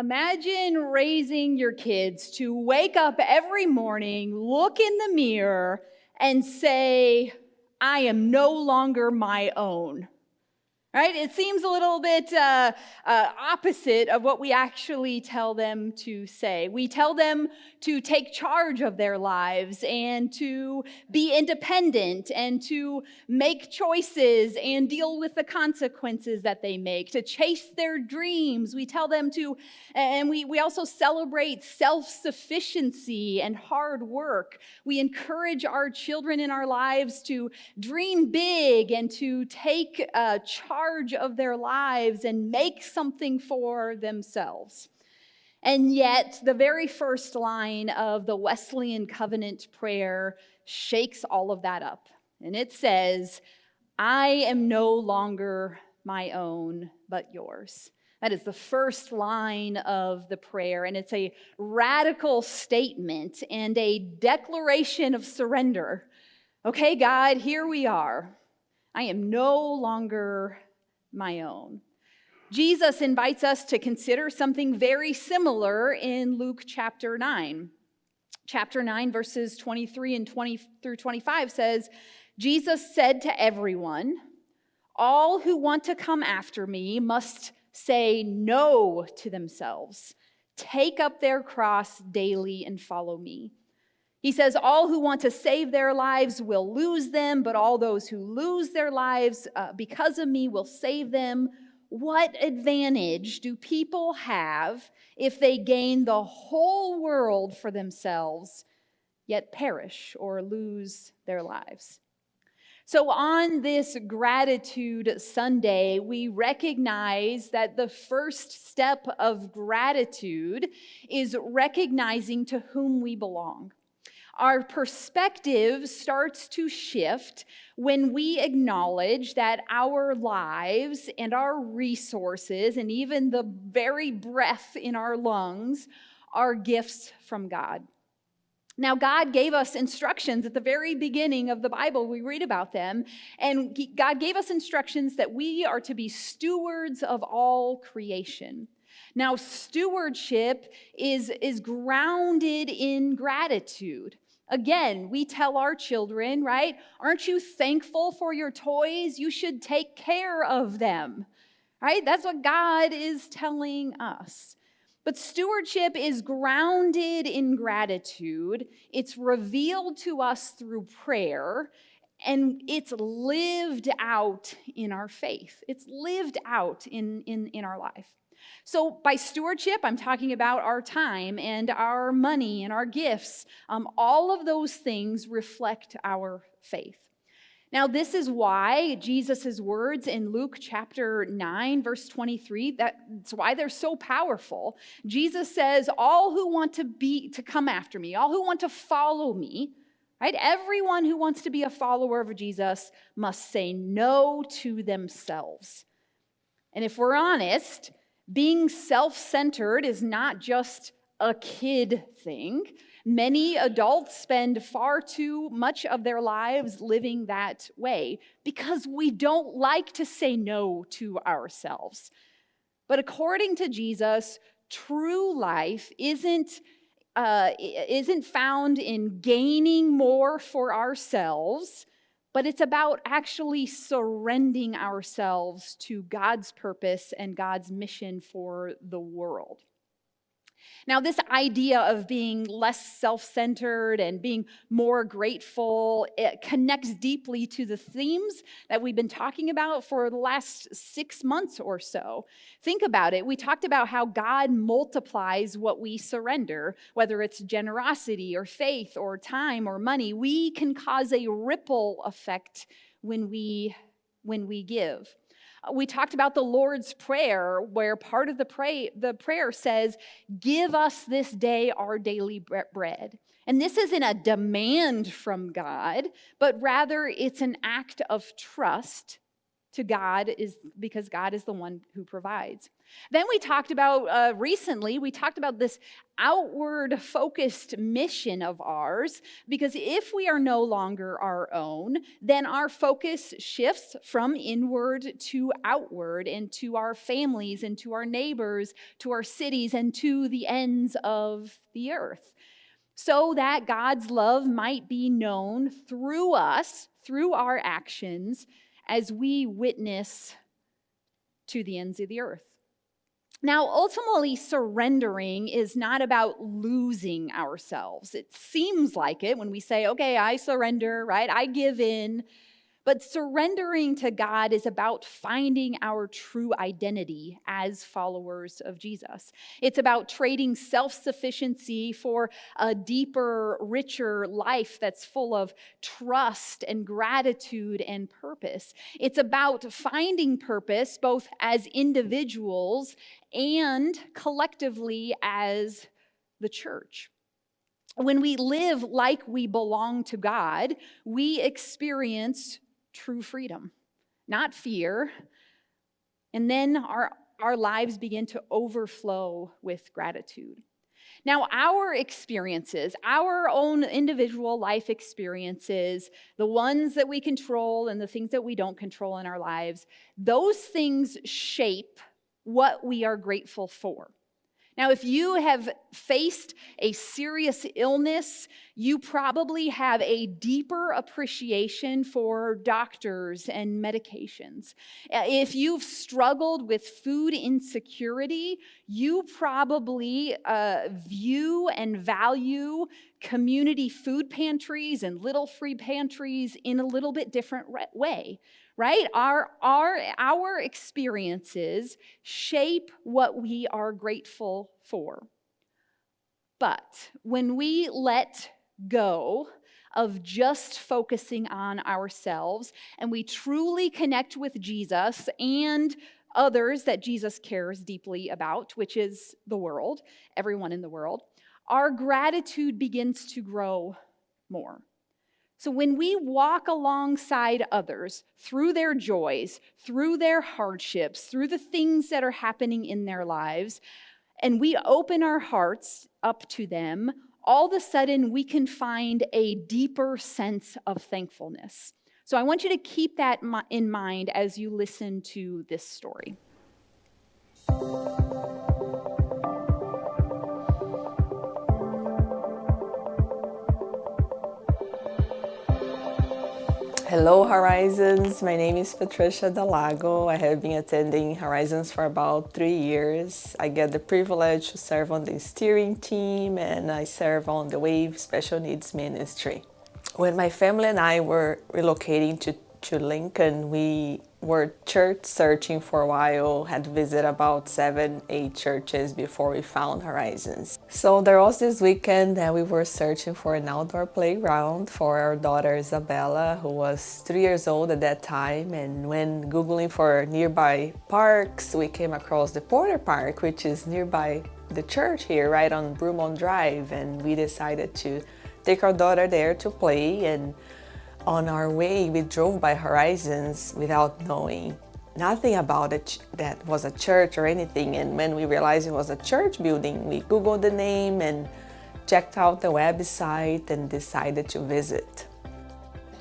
Imagine raising your kids to wake up every morning, look in the mirror, and say, I am no longer my own. Right? It seems a little bit opposite of what we actually tell them to say. We tell them to take charge of their lives and to be independent and to make choices and deal with the consequences that they make, to chase their dreams. We tell them to, and we also celebrate self-sufficiency and hard work. We encourage our children in our lives to dream big and to take charge of their lives and make something for themselves. And yet, the very first line of the Wesleyan Covenant prayer shakes all of that up. And it says, I am no longer my own, but yours. That is the first line of the prayer, and it's a radical statement and a declaration of surrender. Okay, God, here we are. I am no longer my own. Jesus invites us to consider something very similar in Luke chapter 9. Chapter 9, verses 23 and 20 through 25 says, Jesus said to everyone, all who want to come after me must say no to themselves, take up their cross daily and follow me. He says, all who want to save their lives will lose them, but all those who lose their lives because of me will save them. What advantage do people have if they gain the whole world for themselves, yet perish or lose their lives? So on this Gratitude Sunday, we recognize that the first step of gratitude is recognizing to whom we belong. Our perspective starts to shift when we acknowledge that our lives and our resources and even the very breath in our lungs are gifts from God. Now, God gave us instructions at the very beginning of the Bible. We read about them, and God gave us instructions that we are to be stewards of all creation. Now, stewardship is grounded in gratitude. Again, we tell our children, right? Aren't you thankful for your toys? You should take care of them, right? That's what God is telling us. But stewardship is grounded in gratitude. It's revealed to us through prayer, and it's lived out in our faith. It's lived out in our life. So by stewardship, I'm talking about our time and our money and our gifts. All of those things reflect our faith. Now, this is why Jesus' words in Luke chapter 9, verse 23, that's why they're so powerful. Jesus says, all who want to come after me, all who want to follow me, right? Everyone who wants to be a follower of Jesus must say no to themselves. And if we're honest, being self-centered is not just a kid thing. Many adults spend far too much of their lives living that way because we don't like to say no to ourselves. But according to Jesus, true life isn't found in gaining more for ourselves, but it's about actually surrendering ourselves to God's purpose and God's mission for the world. Now, this idea of being less self-centered and being more grateful, it connects deeply to the themes that we've been talking about for the last 6 months or so. Think about it. We talked about how God multiplies what we surrender, whether it's generosity or faith or time or money. We can cause a ripple effect when we give. We talked about the Lord's Prayer, where part of the prayer says, give us this day our daily bread. And this isn't a demand from God, but rather it's an act of trust to God is because God is the one who provides. Then we talked about, recently, we talked about this outward focused mission of ours, because if we are no longer our own, then our focus shifts from inward to outward, and to our families, and to our neighbors, to our cities, and to the ends of the earth, so that God's love might be known through us, through our actions, as we witness to the ends of the earth. Now, ultimately, surrendering is not about losing ourselves. It seems like it when we say, okay, I surrender, right? I give in. But surrendering to God is about finding our true identity as followers of Jesus. It's about trading self-sufficiency for a deeper, richer life that's full of trust and gratitude and purpose. It's about finding purpose both as individuals and collectively as the church. When we live like we belong to God, we experience true freedom, not fear. And then our lives begin to overflow with gratitude. Now, our experiences, our own individual life experiences, the ones that we control and the things that we don't control in our lives, those things shape what we are grateful for. Now, if you have faced a serious illness, you probably have a deeper appreciation for doctors and medications. If you've struggled with food insecurity, you probably view and value community food pantries and little free pantries in a little bit different way. Right? Our experiences shape what we are grateful for. But when we let go of just focusing on ourselves and we truly connect with Jesus and others that Jesus cares deeply about, which is the world, everyone in the world, our gratitude begins to grow more. So when we walk alongside others through their joys, through their hardships, through the things that are happening in their lives, and we open our hearts up to them, all of a sudden we can find a deeper sense of thankfulness. So I want you to keep that in mind as you listen to this story. Hello Horizons, my name is Patricia Dalago. I have been attending Horizons for about 3 years. I get the privilege to serve on the steering team and I serve on the WAVE Special Needs Ministry. When my family and I were relocating to Lincoln, we were church searching for a while, had visited about 7-8 churches before we found Horizons. So there was this weekend that we were searching for an outdoor playground for our daughter Isabella, who was 3 years old at that time. And when Googling for nearby parks, we came across the Porter Park, which is nearby the church here, right on Brumont Drive. And we decided to take our daughter there to play. And on our way, we drove by Horizons without knowing nothing about it, that was a church or anything. And when we realized it was a church building, we Googled the name and checked out the website and decided to visit.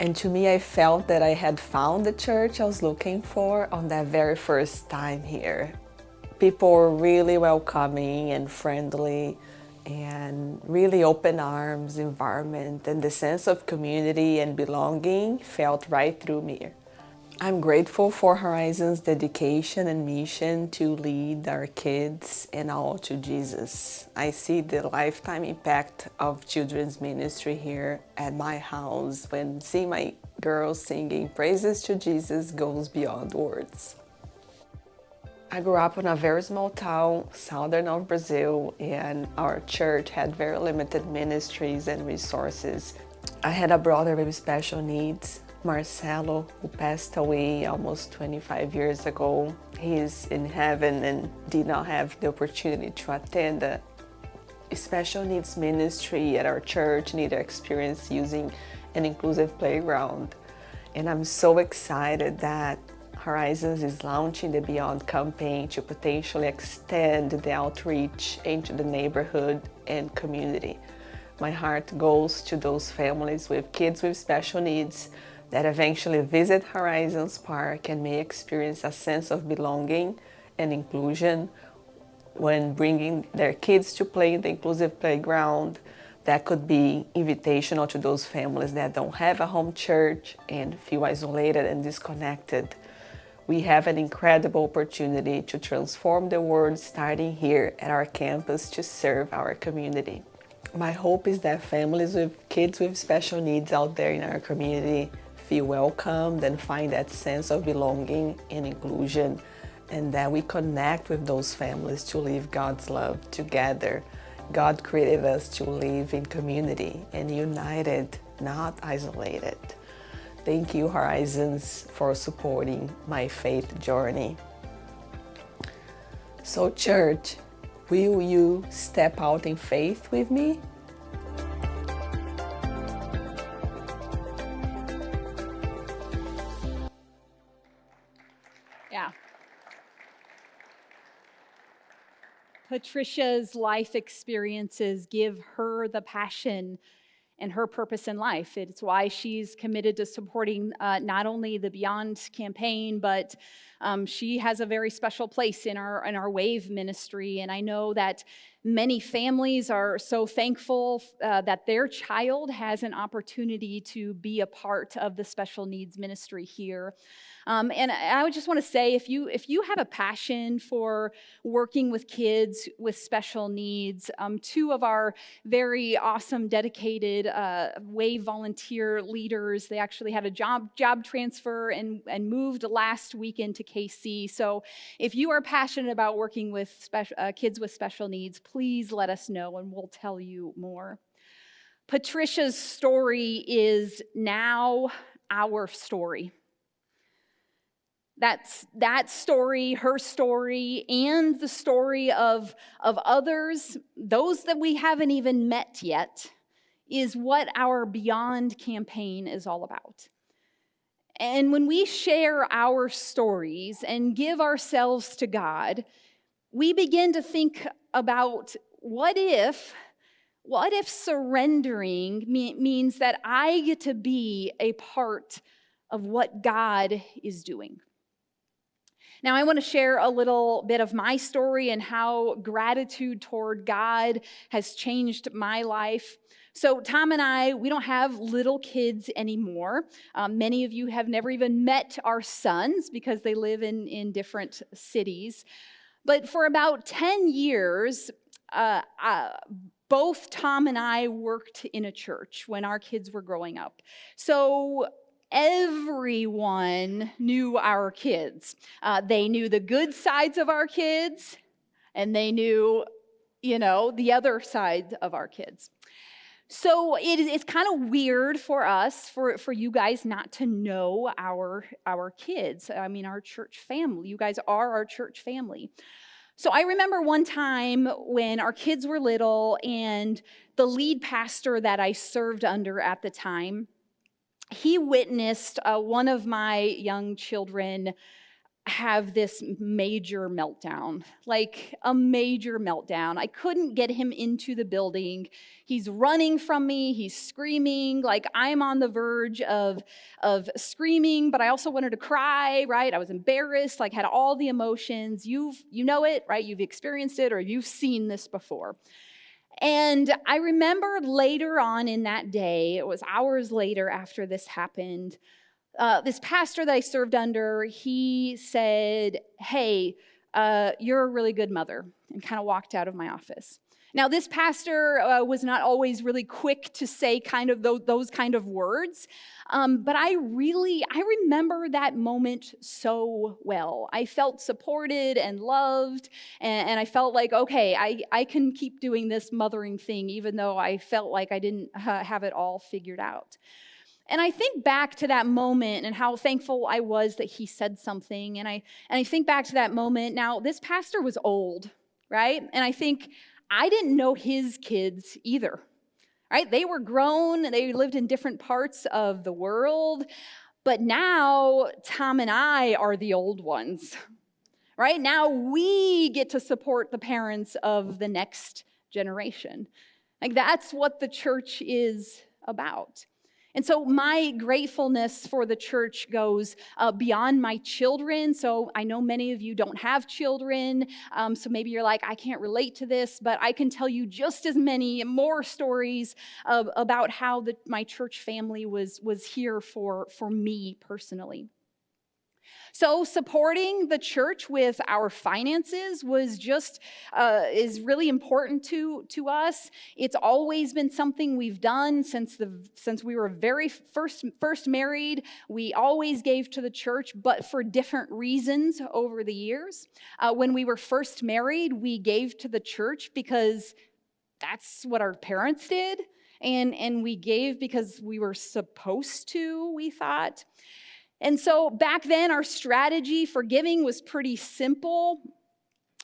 And to me, I felt that I had found the church I was looking for on that very first time here. People were really welcoming and friendly, and really open arms environment, and the sense of community and belonging felt right through me. I'm grateful for Horizons' dedication and mission to lead our kids and all to Jesus. I see the lifetime impact of children's ministry here at my house when seeing my girls singing praises to Jesus goes beyond words. I grew up in a very small town, southern of Brazil, and our church had very limited ministries and resources. I had a brother with special needs, Marcelo, who passed away almost 25 years ago. He is in heaven and did not have the opportunity to attend a special needs ministry at our church, neither experience using an inclusive playground. And I'm so excited that Horizons is launching the Beyond campaign to potentially extend the outreach into the neighborhood and community. My heart goes to those families with kids with special needs that eventually visit Horizons Park and may experience a sense of belonging and inclusion when bringing their kids to play in the inclusive playground. That could be invitational to those families that don't have a home church and feel isolated and disconnected. We have an incredible opportunity to transform the world starting here at our campus to serve our community. My hope is that families with kids with special needs out there in our community feel welcomed and find that sense of belonging and inclusion, and that we connect with those families to live God's love together. God created us to live in community and united, not isolated. Thank you, Horizons, for supporting my faith journey. So, church, will you step out in faith with me? Yeah. Patricia's life experiences give her the passion and her purpose in life. It's why she's committed to supporting not only the Beyond campaign, but she has a very special place in our Wave ministry. And I know that many families are so thankful that their child has an opportunity to be a part of the special needs ministry here. And I would just want to say, if you have a passion for working with kids with special needs, two of our very awesome, dedicated Wave volunteer leaders, they actually had a job transfer and moved last weekend to KC. So if you are passionate about working with kids with special needs, please let us know and we'll tell you more. Patricia's story is now our story. That story, her story, and the story of others, those that we haven't even met yet, is what our Beyond campaign is all about. And when we share our stories and give ourselves to God, we begin to think about what if surrendering means that I get to be a part of what God is doing. Now, I want to share a little bit of my story and how gratitude toward God has changed my life. So Tom and I, we don't have little kids anymore. Many of you have never even met our sons because they live in different cities. But for about 10 years, both Tom and I worked in a church when our kids were growing up. So everyone knew our kids. They knew the good sides of our kids, and they knew, the other side of our kids. So it's kind of weird for us, for you guys not to know our kids. I mean, our church family. You guys are our church family. So I remember one time when our kids were little, and the lead pastor that I served under at the time, he witnessed one of my young children have this major meltdown, like a major meltdown. I couldn't get him into the building. He's running from me. He's screaming. Like I'm on the verge of screaming, but I also wanted to cry, right? I was embarrassed, like had all the emotions. You know it, right? You've experienced it or you've seen this before. And I remember later on in that day, it was hours later after this happened, this pastor that I served under, he said, "Hey, you're a really good mother," and kind of walked out of my office. Now, this pastor was not always really quick to say kind of those kind of words, but I remember that moment so well. I felt supported and loved, and I felt like, okay, I can keep doing this mothering thing, even though I felt like I didn't have it all figured out. And I think back to that moment and how thankful I was that he said something. And I think back to that moment. Now, this pastor was old, right? And I think I didn't know his kids either, right? They were grown. They lived in different parts of the world. But now Tom and I are the old ones, right? Now we get to support the parents of the next generation. Like, that's what the church is about. And so my gratefulness for the church goes beyond my children. So I know many of you don't have children. So maybe you're like, I can't relate to this, but I can tell you just as many more stories about how my church family was here for me personally. So supporting the church with our finances was is really important to us. It's always been something we've done since we were very first married. We always gave to the church, but for different reasons over the years. When we were first married, we gave to the church because that's what our parents did. And we gave because we were supposed to, we thought. And so back then, our strategy for giving was pretty simple.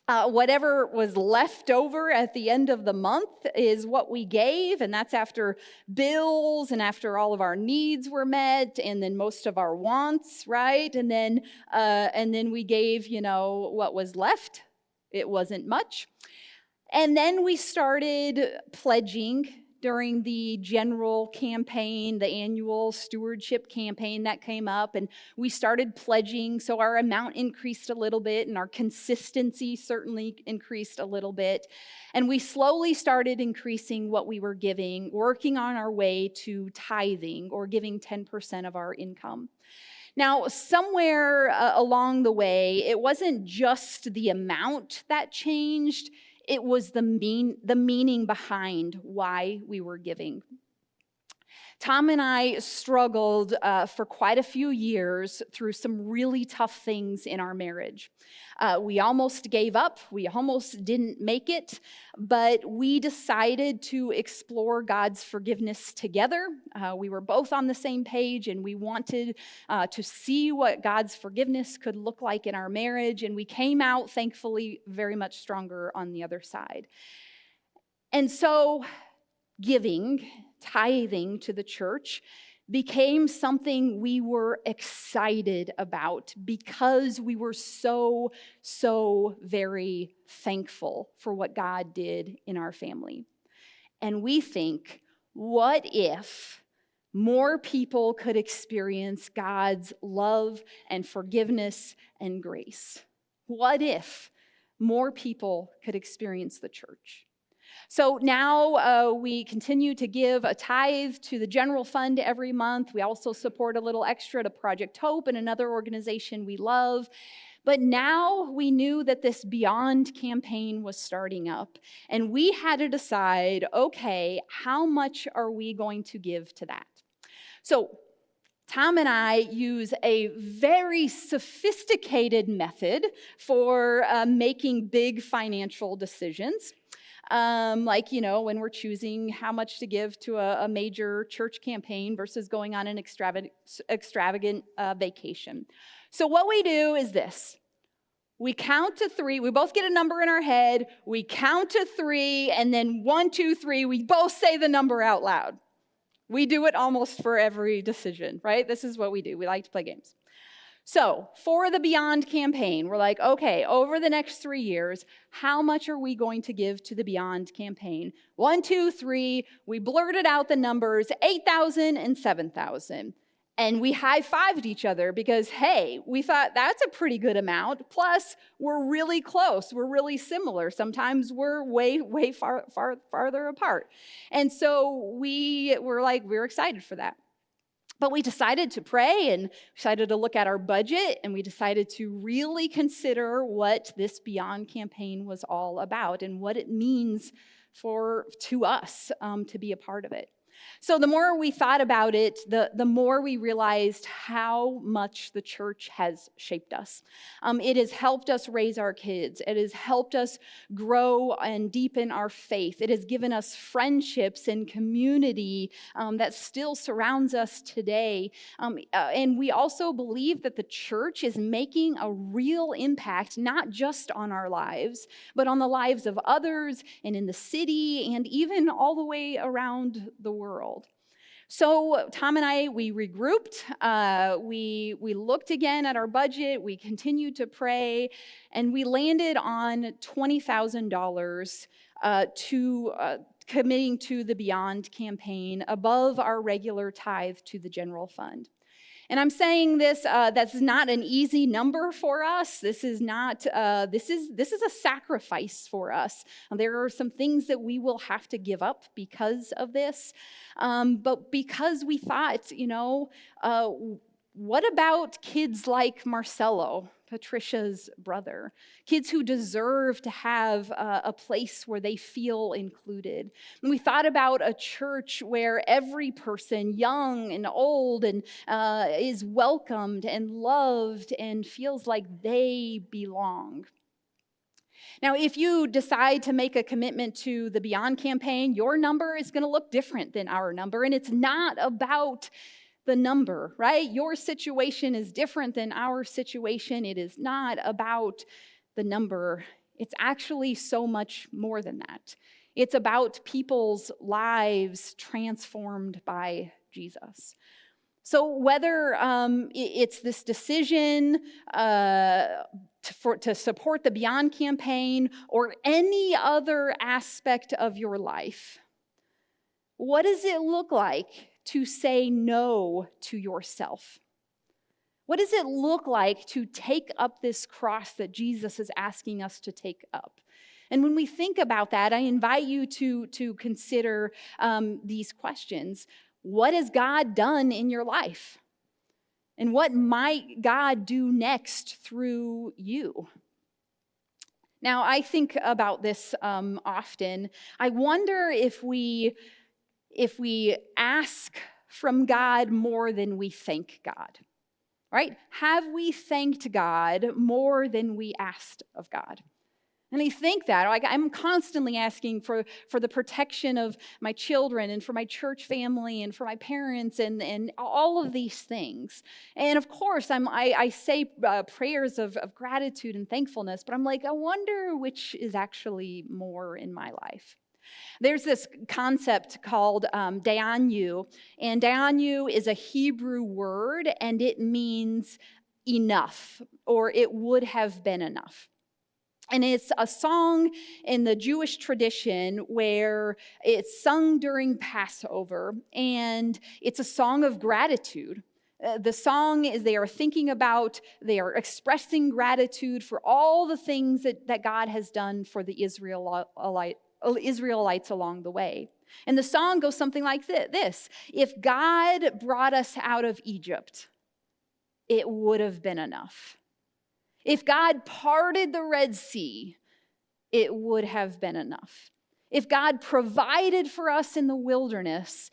Whatever was left over at the end of the month is what we gave, and that's after bills and after all of our needs were met, and then most of our wants, right? And then we gave, what was left. It wasn't much. And then we started pledging during the general campaign, the annual stewardship campaign that came up, and we started pledging, so our amount increased a little bit, and our consistency certainly increased a little bit. And we slowly started increasing what we were giving, working on our way to tithing, or giving 10% of our income. Now, somewhere along the way, it wasn't just the amount that changed, it was the meaning behind why we were giving. Tom and I struggled for quite a few years through some really tough things in our marriage. We almost gave up. We almost didn't make it, but we decided to explore God's forgiveness together. We were both on the same page, and we wanted to see what God's forgiveness could look like in our marriage, and we came out, thankfully, very much stronger on the other side. And so tithing to the church became something we were excited about because we were so very thankful for what God did in our family. And we think, what if more people could experience God's love and forgiveness and grace? What if more people could experience the church? So now we continue to give a tithe to the general fund every month. We also support a little extra to Project Hope and another organization we love. But now we knew that this Beyond campaign was starting up, and we had to decide, okay, how much are we going to give to that? So Tom and I use a very sophisticated method for making big financial decisions. When we're choosing how much to give to a major church campaign versus going on an extravagant vacation. So what we do is this. We count to 3. We both get a number in our head. We count to 3, and then 1, 2, 3, we both say the number out loud. We do it almost for every decision, right? This is what we do. We like to play games. So for the Beyond campaign, we're like, okay, over the next 3 years, how much are we going to give to the Beyond campaign? 1, 2, 3, we blurted out the numbers, 8,000 and 7,000. And we high-fived each other because, hey, we thought that's a pretty good amount. Plus, we're really close. We're really similar. Sometimes we're way farther apart. And so we're excited for that. But we decided to pray and decided to look at our budget, and we decided to really consider what this Beyond campaign was all about and what it means to us to be a part of it. So the more we thought about it, the more we realized how much the church has shaped us. It has helped us raise our kids. It has helped us grow and deepen our faith. It has given us friendships and community that still surrounds us today. And we also believe that the church is making a real impact, not just on our lives, but on the lives of others and in the city and even all the way around the world. So Tom and I, we regrouped. We looked again at our budget. We continued to pray, and we landed on $20,000 to committing to the Beyond campaign above our regular tithe to the general fund. And I'm saying this, that's not an easy number for us. This is not, this is a sacrifice for us. There are some things that we will have to give up because of this. But because we thought, what about kids like Marcelo, Patricia's brother? Kids who deserve to have a place where they feel included. And we thought about a church where every person, young and old, and is welcomed and loved and feels like they belong. Now, if you decide to make a commitment to the Beyond campaign, your number is going to look different than our number, and it's not about the number, right? Your situation is different than our situation. It is not about the number. It's actually so much more than that. It's about people's lives transformed by Jesus. So whether it's this decision to support the Beyond campaign or any other aspect of your life, what does it look like to say no to yourself? What does it look like to take up this cross that Jesus is asking us to take up? And when we think about that, I invite you to consider these questions. What has God done in your life? And what might God do next through you? Now, I think about this often. I wonder if we ask from God more than we thank God, right? Have we thanked God more than we asked of God? And I think that, like, I'm constantly asking for the protection of my children and for my church family and for my parents and all of these things. And of course, I say prayers of gratitude and thankfulness, but I'm like, I wonder which is actually more in my life. There's this concept called dayanu, and dayanu is a Hebrew word, and it means enough, or it would have been enough. And it's a song in the Jewish tradition where it's sung during Passover, and it's a song of gratitude. The song is they are expressing gratitude for all the things that God has done for the Israelites along the way. And the song goes something like this: if God brought us out of Egypt, it would have been enough. If God parted the Red Sea, it would have been enough. If God provided for us in the wilderness,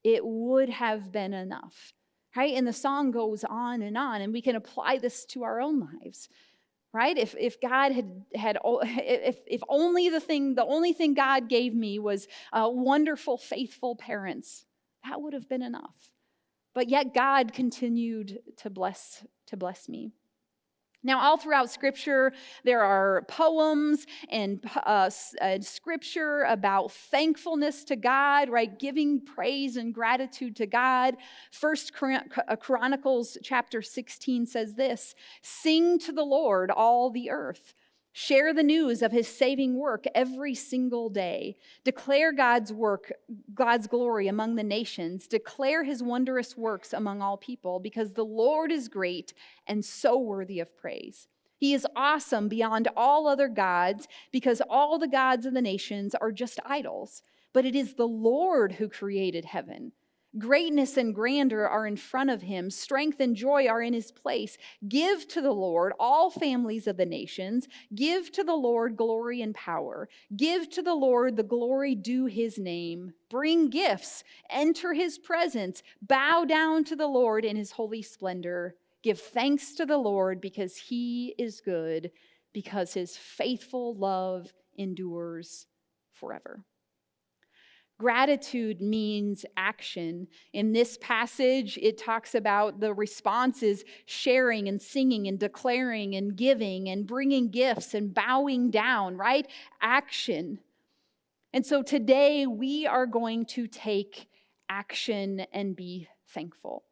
it would have been enough. Right? And the song goes on, and we can apply this to our own lives. Right? If God if the only thing God gave me was wonderful, faithful parents, that would have been enough. But yet God continued to bless me. Now, all throughout Scripture, there are poems and Scripture about thankfulness to God, right? Giving praise and gratitude to God. First Chronicles chapter 16 says this: "Sing to the Lord, all the earth. Share the news of his saving work every single day. Declare God's glory among the nations. Declare his wondrous works among all people, because the Lord is great and so worthy of praise. He is awesome beyond all other gods, because all the gods of the nations are just idols. But it is the Lord who created heaven. Greatness and grandeur are in front of him. Strength and joy are in his place. Give to the Lord, all families of the nations. Give to the Lord glory and power. Give to the Lord the glory due his name. Bring gifts. Enter his presence. Bow down to the Lord in his holy splendor. Give thanks to the Lord, because he is good, because his faithful love endures forever." Gratitude means action. In this passage, it talks about the responses: sharing and singing and declaring and giving and bringing gifts and bowing down, right? Action. And so today we are going to take action and be thankful.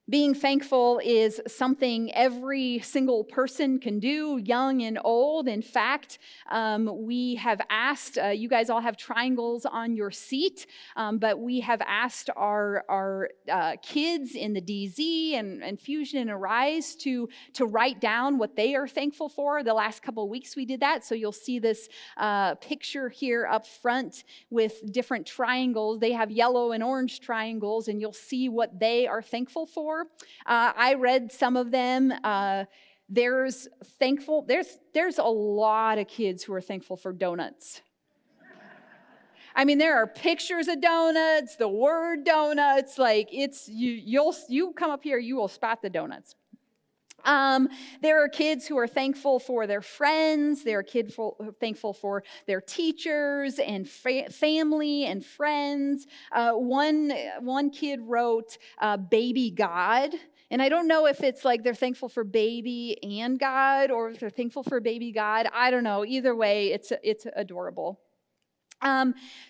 Being thankful is something every single person can do, young and old. In fact, we have asked, you guys all have triangles on your seat, but we have asked our kids in the DZ and Fusion and Arise to write down what they are thankful for. The last couple of weeks we did that, so you'll see this picture here up front with different triangles. They have yellow and orange triangles, and you'll see what they are thankful for. I read some of them. There's a lot of kids who are thankful for donuts. I mean, there are pictures of donuts, the word donuts, like it's you come up here, you will spot the donuts. There are kids who are thankful for their friends. There are thankful for their teachers and family and friends. One kid wrote baby God. And I don't know if it's like they're thankful for baby and God, or if they're thankful for baby God. I don't know. Either way, it's adorable.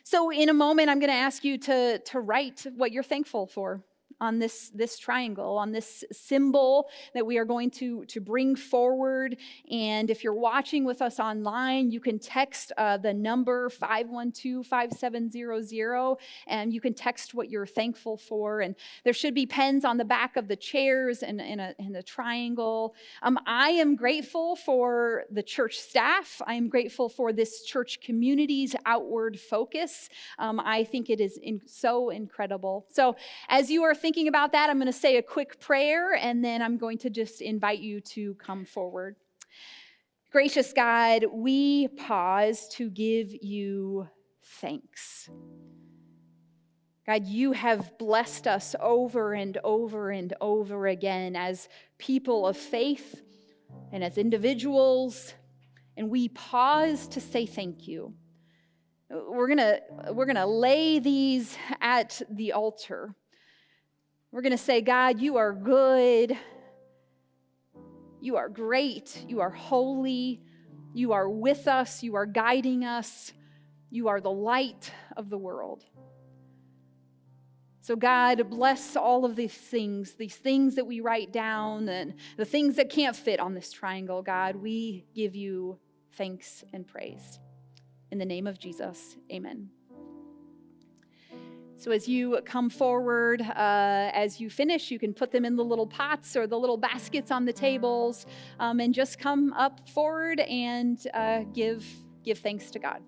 So in a moment, I'm going to ask you to write what you're thankful for on this triangle, on this symbol that we are going to bring forward. And if you're watching with us online, you can text the number 512-5700, and you can text what you're thankful for. And there should be pens on the back of the chairs and in the triangle. I am grateful for the church staff. I am grateful for this church community's outward focus. I think it is so incredible. So as you are thinking about that, I'm going to say a quick prayer, and then I'm going to just invite you to come forward. Gracious God, we pause to give you thanks. God, you have blessed us over and over and over again as people of faith and as individuals, and we pause to say thank you. We're gonna lay these at the altar. We're going to say, God, you are good. You are great. You are holy. You are with us. You are guiding us. You are the light of the world. So God, bless all of these things that we write down, and the things that can't fit on this triangle. God, we give you thanks and praise. In the name of Jesus, amen. So as you come forward, as you finish, you can put them in the little pots or the little baskets on the tables, and just come up forward and give thanks to God.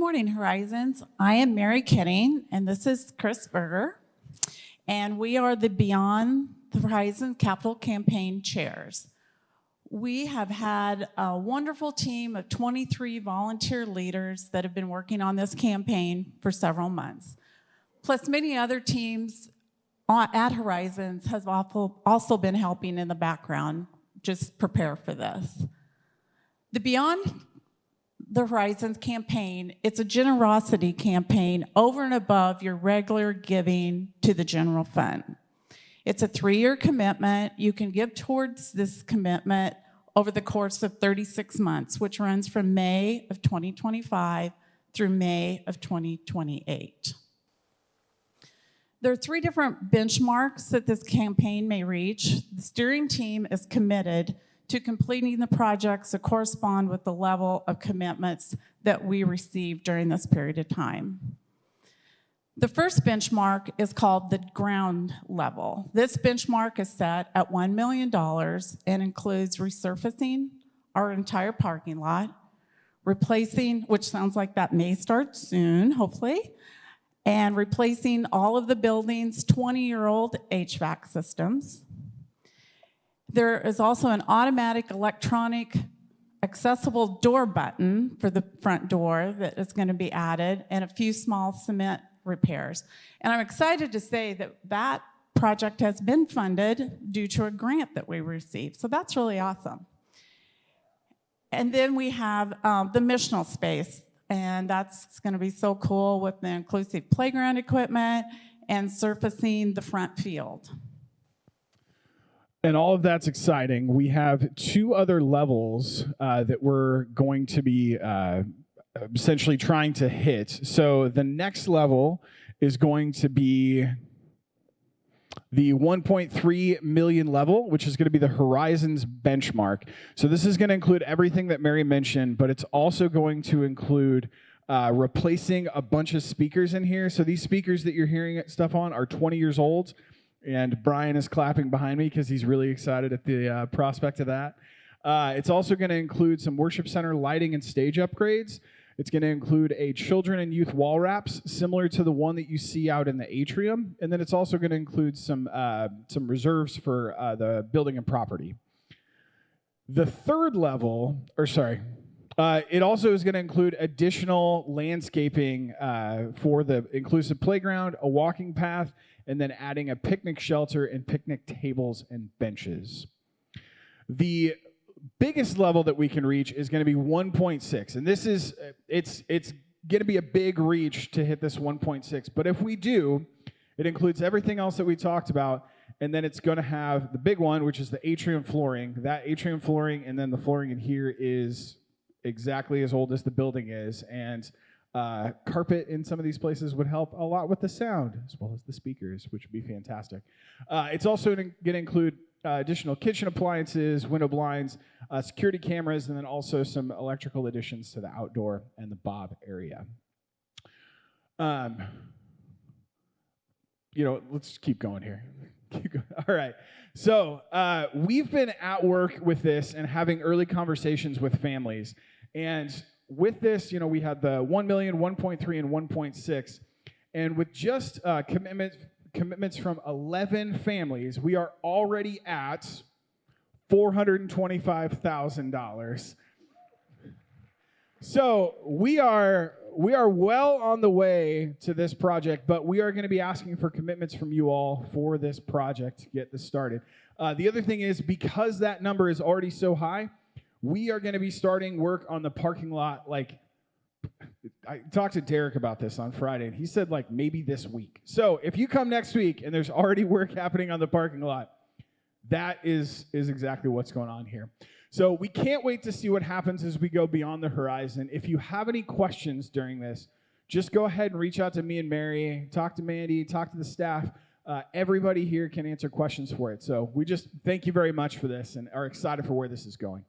morning, Horizons. I am Mary Kidding, and this is Chris Berger, and we are the Beyond the Horizon Capital Campaign chairs. We have had a wonderful team of 23 volunteer leaders that have been working on this campaign for several months. Plus, many other teams at Horizons has also been helping in the background, just prepare for this. The Beyond the Horizons campaign, it's a generosity campaign over and above your regular giving to the general fund. It's a 3-year commitment. You can give towards this commitment over the course of 36 months, which runs from May of 2025 through May of 2028. There are 3 different benchmarks that this campaign may reach. The steering team is committed to completing the projects that correspond with the level of commitments that we receive during this period of time. The first benchmark is called the ground level. This benchmark is set at $1 million and includes resurfacing our entire parking lot, replacing, which sounds like that may start soon, hopefully, and replacing all of the building's 20-year-old HVAC systems. There is also an automatic electronic accessible door button for the front door that is going to be added, and a few small cement repairs. And I'm excited to say that that project has been funded due to a grant that we received. So that's really awesome. And then we have the missional space, and that's going to be so cool with the inclusive playground equipment and surfacing the front field. And all of that's exciting. We have 2 other levels that we're going to be essentially trying to hit. So the next level is going to be the 1.3 million level, which is going to be the Horizons benchmark. So this is going to include everything that Mary mentioned, but it's also going to include replacing a bunch of speakers in here. So these speakers that you're hearing stuff on are 20 years old, and Brian is clapping behind me because he's really excited at the prospect of that. It's also going to include some worship center lighting and stage upgrades. It's going to include a children and youth wall wraps, similar to the one that you see out in the atrium. And then it's also going to include some reserves for the building and property. The third level, it also is going to include additional landscaping for the inclusive playground, a walking path, and then adding a picnic shelter and picnic tables and benches. The biggest level that we can reach is going to be 1.6, and this is it's going to be a big reach to hit this 1.6. But if we do, it includes everything else that we talked about, and then it's going to have the big one, which is the atrium flooring. That atrium flooring, and then the flooring in here is exactly as old as the building is, and carpet in some of these places would help a lot with the sound as well as the speakers, which would be fantastic. It's also going to include additional kitchen appliances, window blinds, security cameras, and then also some electrical additions to the outdoor and the bob area. Let's keep going here. All right. So we've been at work with this and having early conversations with families. And with this, we had the 1 million, 1.3, and 1.6. And with just commitments from 11 families, we are already at $425,000. So we are well on the way to this project, but we are going to be asking for commitments from you all for this project to get this started. The other thing is, because that number is already so high, we are going to be starting work on the parking lot. I talked to Derek about this on Friday, and he said maybe this week. So if you come next week and there's already work happening on the parking lot, that is exactly what's going on here. So we can't wait to see what happens as we go beyond the horizon. If you have any questions during this, just go ahead and reach out to me and Mary, talk to Mandy, talk to the staff. Everybody here can answer questions for it. So we just thank you very much for this and are excited for where this is going.